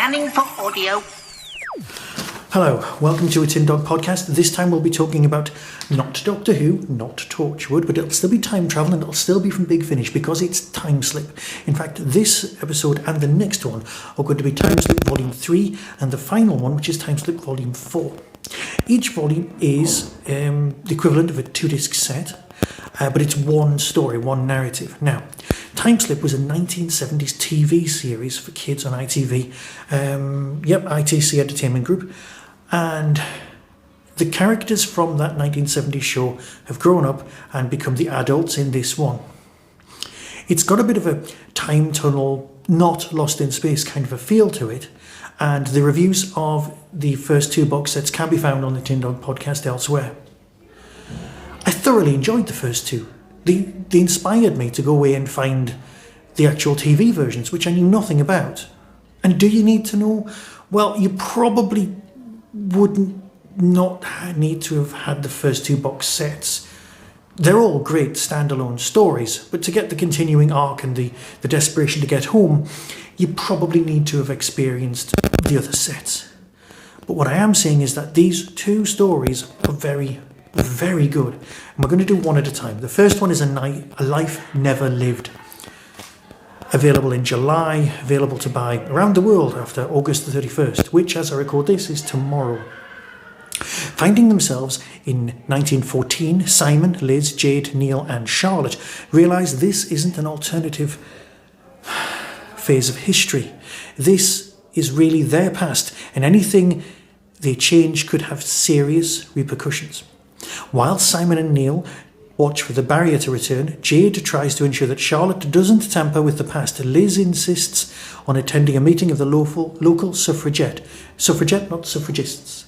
Scanning for audio. Hello, welcome to a Tin Dog podcast. This time we'll be talking about not Doctor Who, not Torchwood, but it'll still be time travel and it'll still be from Big Finish because it's Timeslip. In fact, this episode and the next one are going to be Timeslip Volume 3 and the final one, which is Timeslip Volume 4. Each volume is the equivalent of a 2-disc set, but it's one story, one narrative. Now, Timeslip was a 1970s TV series for kids on ITV. ITC Entertainment Group. And the characters from that 1970s show have grown up and become the adults in this one. It's got a bit of a time tunnel, not Lost in Space kind of a feel to it. And the reviews of the first two box sets can be found on the Tin Dog podcast elsewhere. I thoroughly enjoyed the first two. They inspired me to go away and find the actual TV versions, which I knew nothing about. And do you need to know? Well, you probably wouldn't not need to have had the first two box sets. They're all great standalone stories, but to get the continuing arc and the desperation to get home, you probably need to have experienced the other sets. But what I am saying is that these two stories are very, very good. And we're going to do one at a time. The first one is A Life Never Lived. Available in July, available to buy around the world after August the 31st, which, as I record this, is tomorrow. Finding themselves in 1914, Simon, Liz, Jade, Neil and Charlotte realise this isn't an alternative phase of history. This is really their past, and anything they change could have serious repercussions. While Simon and Neil watch for the barrier to return, Jade tries to ensure that Charlotte doesn't tamper with the past. Liz insists on attending a meeting of the local suffragette, not suffragists,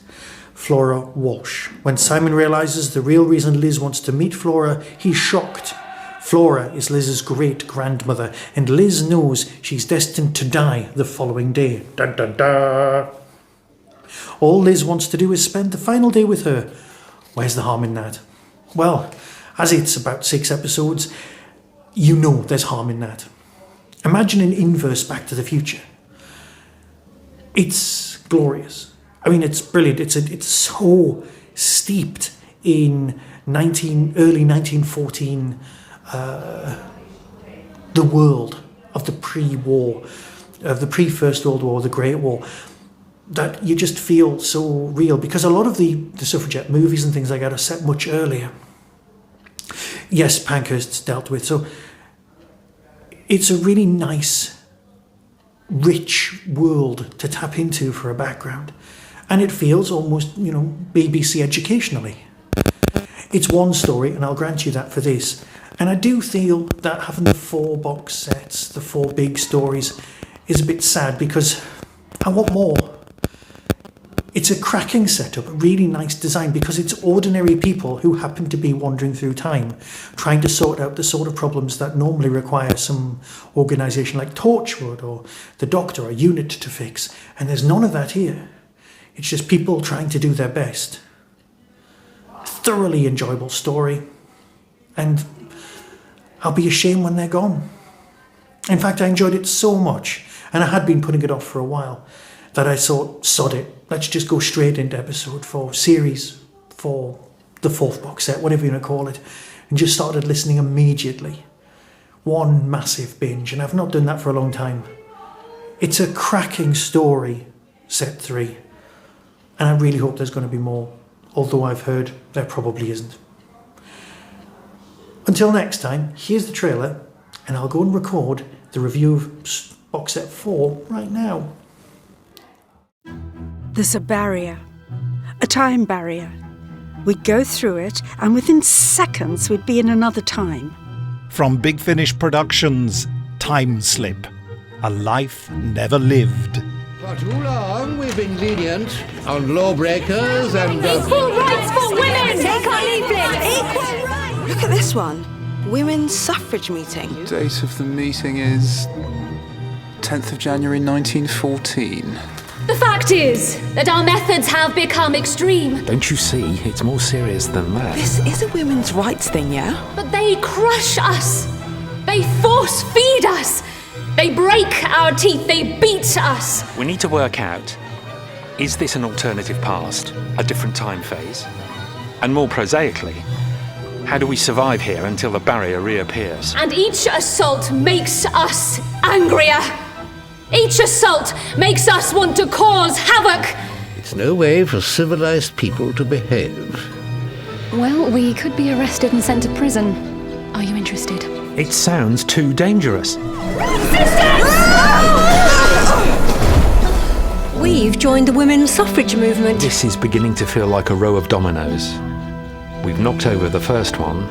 Flora Walsh. When Simon realises the real reason Liz wants to meet Flora, he's shocked. Flora is Liz's great-grandmother, and Liz knows she's destined to die the following day. Dun, dun, dun. All Liz wants to do is spend the final day with her. Where's the harm in that? Well, as it's about 6 episodes, you know there's harm in that. Imagine an inverse Back to the Future. It's glorious. I mean, it's brilliant. It's so steeped in early 1914, the world of the pre-war, of the pre-First World War, the Great War, that you just feel so real. Because a lot of the suffragette movies and things like that are set much earlier. Yes, Pankhurst's dealt with. So it's a really nice, rich world to tap into for a background. And it feels almost, BBC educationally. It's one story, and I'll grant you that for this. And I do feel that having the 4 box sets, the 4 big stories, is a bit sad because I want more. It's a cracking setup, a really nice design, because it's ordinary people who happen to be wandering through time, trying to sort out the sort of problems that normally require some organisation like Torchwood or the Doctor or Unit to fix. And there's none of that here. It's just people trying to do their best. A thoroughly enjoyable story. And I'll be ashamed when they're gone. In fact, I enjoyed it so much, and I had been putting it off for a while, that I thought, sod it, let's just go straight into episode 4, series 4, the 4th box set, whatever you want to call it, and just started listening immediately. One massive binge, and I've not done that for a long time. It's a cracking story, set 3, and I really hope there's going to be more, although I've heard there probably isn't. Until next time, here's the trailer, and I'll go and record the review of box set 4 right now. There's a barrier, a time barrier. We'd go through it, and within seconds we'd be in another time. From Big Finish Productions, Timeslip, A Life Never Lived. For too long we've been lenient on lawbreakers and... Equal rights for women! Take our leaflet! Equal rights! Look at this one. Women's suffrage meeting. The date of the meeting is 10th of January 1914. The fact is that our methods have become extreme. Don't you see? It's more serious than that. This is a women's rights thing, yeah? But they crush us. They force feed us. They break our teeth, they beat us. We need to work out, is this an alternative past, a different time phase? And more prosaically, how do we survive here until the barrier reappears? And each assault makes us angrier. Each assault makes us want to cause havoc. It's no way for civilized people to behave. Well, we could be arrested and sent to prison. Are you interested? It sounds too dangerous. We've joined the women's suffrage movement. This is beginning to feel like a row of dominoes. We've knocked over the first one,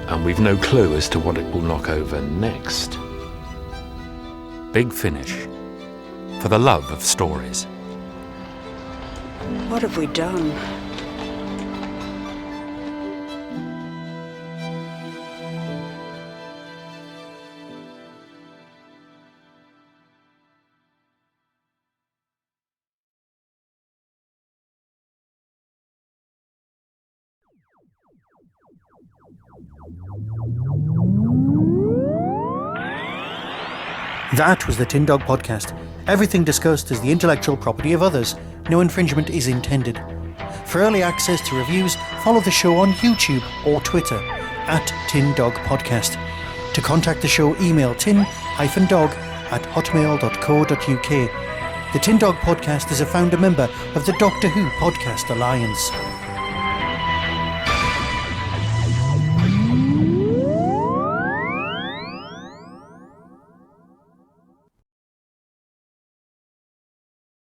and we've no clue as to what it will knock over next. Big Finish. For the love of stories. What have we done? That was the Tin Dog Podcast. Everything discussed is the intellectual property of others. No infringement is intended. For early access to reviews, follow the show on YouTube or Twitter @TinDogPodcast. To contact the show, email tin-dog@hotmail.co.uk. The Tin Dog Podcast is a founder member of the Doctor Who Podcast Alliance.